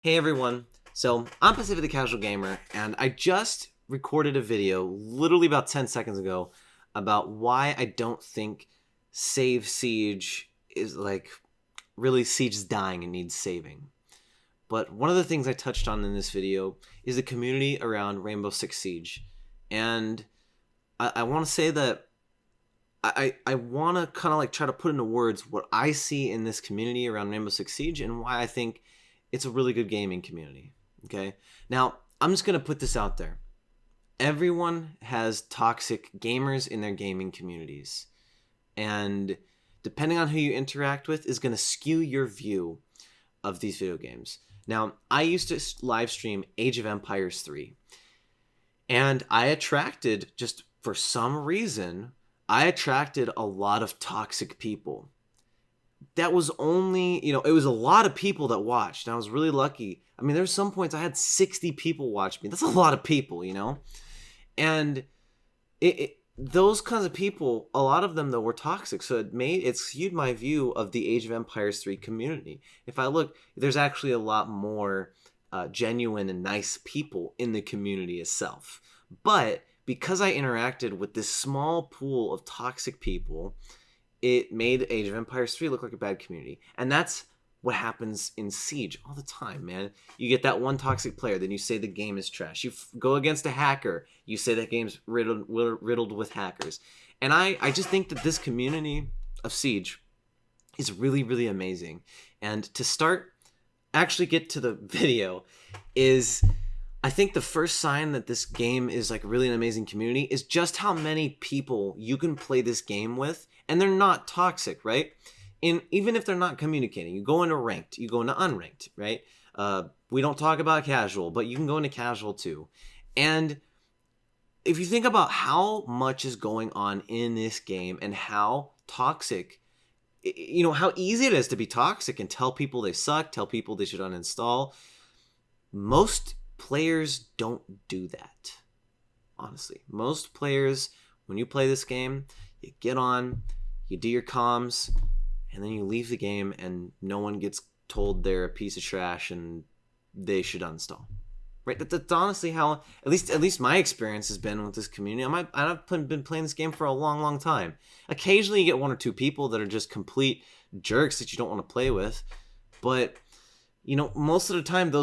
Hey everyone, so I'm Pacific the Casual Gamer, and I just recorded a video literally about 10 seconds ago about why I don't think Save Siege is really Siege is dying and needs saving. But one of the things I touched on in this video is the community around Rainbow Six Siege. And I want to say that I want to kind of try to put into words what I see in this community around Rainbow Six Siege and why I think it's a really good gaming community. Okay, now I'm just gonna put this out there. Everyone has toxic gamers in their gaming communities, and depending on who you interact with is gonna skew your view of these video games. Now, I used to live stream Age of Empires 3, and I attracted, just for some reason, I attracted a lot of toxic people. That was only, it was a lot of people that watched. And I was really lucky. I mean, there's some points I had 60 people watch me. That's a lot of people. And those kinds of people, a lot of them though were toxic. So it skewed my view of the Age of Empires 3 community. If I look, there's actually a lot more genuine and nice people in the community itself. But because I interacted with this small pool of toxic people, it made Age of Empires 3 look like a bad community. And that's what happens in Siege all the time, man. You get that one toxic player, then you say the game is trash. You go against a hacker, you say that game's riddled with hackers. And I just think that this community of Siege is really, really amazing. And to actually get to the video is, I think the first sign that this game is really an amazing community is just how many people you can play this game with, and they're not toxic, right? And even if they're not communicating, you go into ranked, you go into unranked, right? We don't talk about casual, but you can go into casual too. And if you think about how much is going on in this game and how toxic, how easy it is to be toxic and tell people they suck, tell people they should uninstall, most players don't do that. Honestly, most players, when you play this game, you get on, you do your comms, and then you leave the game and no one gets told they're a piece of trash and they should uninstall. Right? That's honestly how at least my experience has been with this community. I've been playing this game for a long, long time. Occasionally you get one or two people that are just complete jerks that you don't want to play with, but most of the time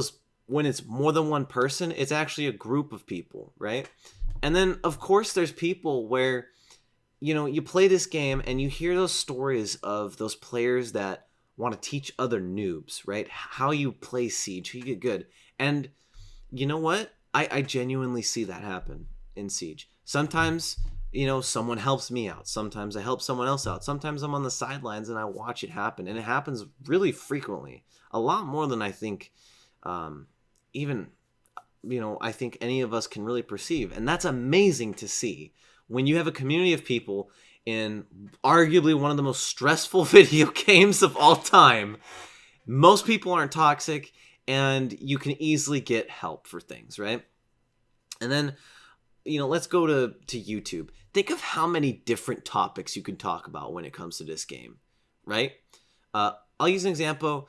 when it's more than one person, it's actually a group of people, right? And then of course there's people where you play this game and you hear those stories of those players that want to teach other noobs, right? How you play Siege, how you get good. And you know what? I genuinely see that happen in Siege. Sometimes, someone helps me out. Sometimes I help someone else out. Sometimes I'm on the sidelines and I watch it happen. And it happens really frequently. A lot more than I think even, I think any of us can really perceive. And that's amazing to see. When you have a community of people in arguably one of the most stressful video games of all time, most people aren't toxic and you can easily get help for things, right? And then, let's go to YouTube. Think of how many different topics you can talk about when it comes to this game, right? I'll use an example.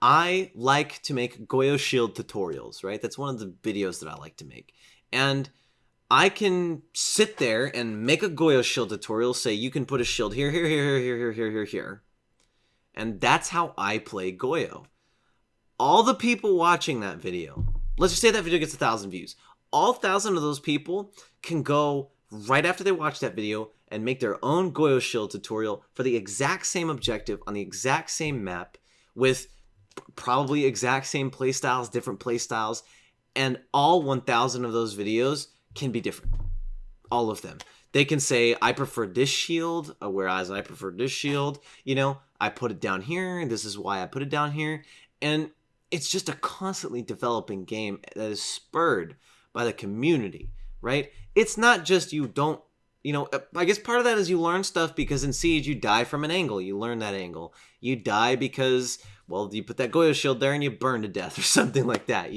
I like to make Goyo Shield tutorials, right? That's one of the videos that I like to make. And I can sit there and make a Goyo Shield tutorial, say you can put a shield here, here, here, here, here, here, here, here. And that's how I play Goyo. All the people watching that video, let's just say that video gets 1,000 views. All 1,000 of those people can go right after they watch that video and make their own Goyo Shield tutorial for the exact same objective on the exact same map with probably exact same playstyles, different playstyles, and all 1,000 of those videos can be different. All of them. They can say, I prefer this shield, whereas I prefer this shield. I put it down here, and this is why I put it down here. And it's just a constantly developing game that is spurred by the community, right? It's not just I guess part of that is you learn stuff because in Siege, you die from an angle. You learn that angle. You die because, you put that Goyo shield there and you burn to death or something like that,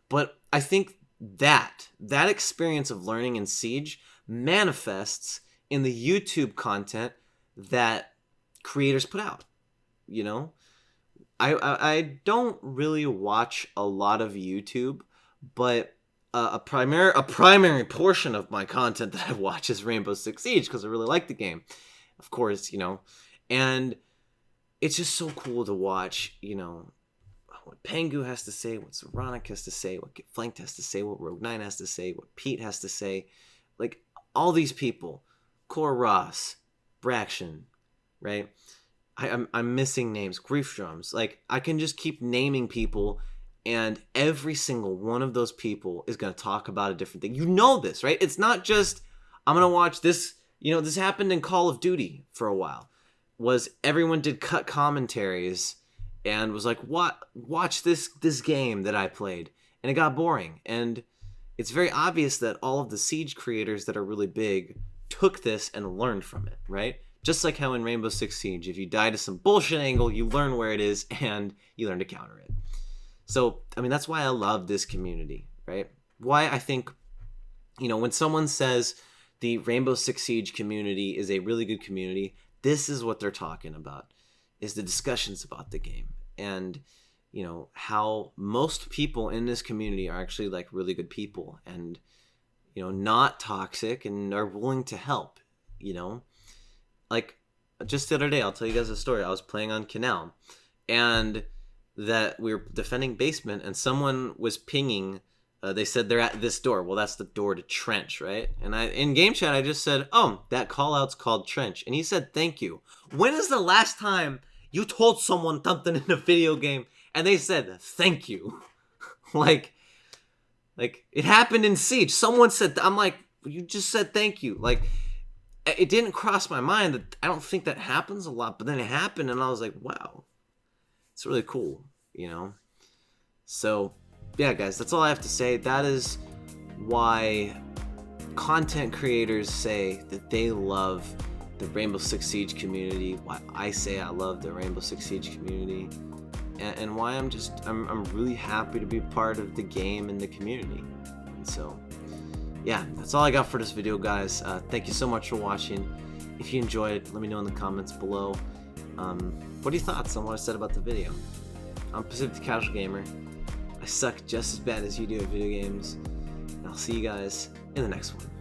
But I think that experience of learning in Siege manifests in the YouTube content that creators put out. I don't really watch a lot of YouTube, but a primary portion of my content that I watch is Rainbow Six Siege because I really like the game, of course, and it's just so cool to watch, what Pengu has to say, what Saronic has to say, what Get Flanked has to say, what Rogue9 has to say, what Pete has to say, like all these people, Core Ross, Braction, right? I'm missing names, Grief Drums. Like I can just keep naming people, and every single one of those people is going to talk about a different thing. You know this, right? It's not just I'm going to watch this. This happened in Call of Duty for a while. Was everyone did cut commentaries and was like, "What? Watch this game that I played," and it got boring. And it's very obvious that all of the Siege creators that are really big took this and learned from it, right? Just like how in Rainbow Six Siege, if you die to some bullshit angle, you learn where it is and you learn to counter it. So, that's why I love this community, right? Why I think, when someone says the Rainbow Six Siege community is a really good community, this is what they're talking about, is the discussions about the game. And, how most people in this community are actually like really good people and, not toxic and are willing to help, Like, just the other day, I'll tell you guys a story. I was playing on Canal, and that we were defending basement, and someone was pinging. They said they're at this door. Well, that's the door to Trench, right? And in game chat, I just said, "Oh, that call out's called Trench," and he said, "Thank you." When is the last time you told someone something in a video game and they said thank you? like it happened in Siege. Someone said, I'm like, you just said thank you. Like, it didn't cross my mind that I don't think that happens a lot, but then it happened, and I was like, wow, it's really cool, So, yeah, guys, that's all I have to say. That is why content creators say that they love the Rainbow Six Siege community, why I say I love the Rainbow Six Siege community, and why I'm really happy to be part of the game and the community. And so, yeah, that's all I got for this video, guys. Thank you so much for watching. If you enjoyed it, let me know in the comments below. What are your thoughts on what I said about the video? I'm Pacific the Casual Gamer. I suck just as bad as you do at video games. And I'll see you guys in the next one.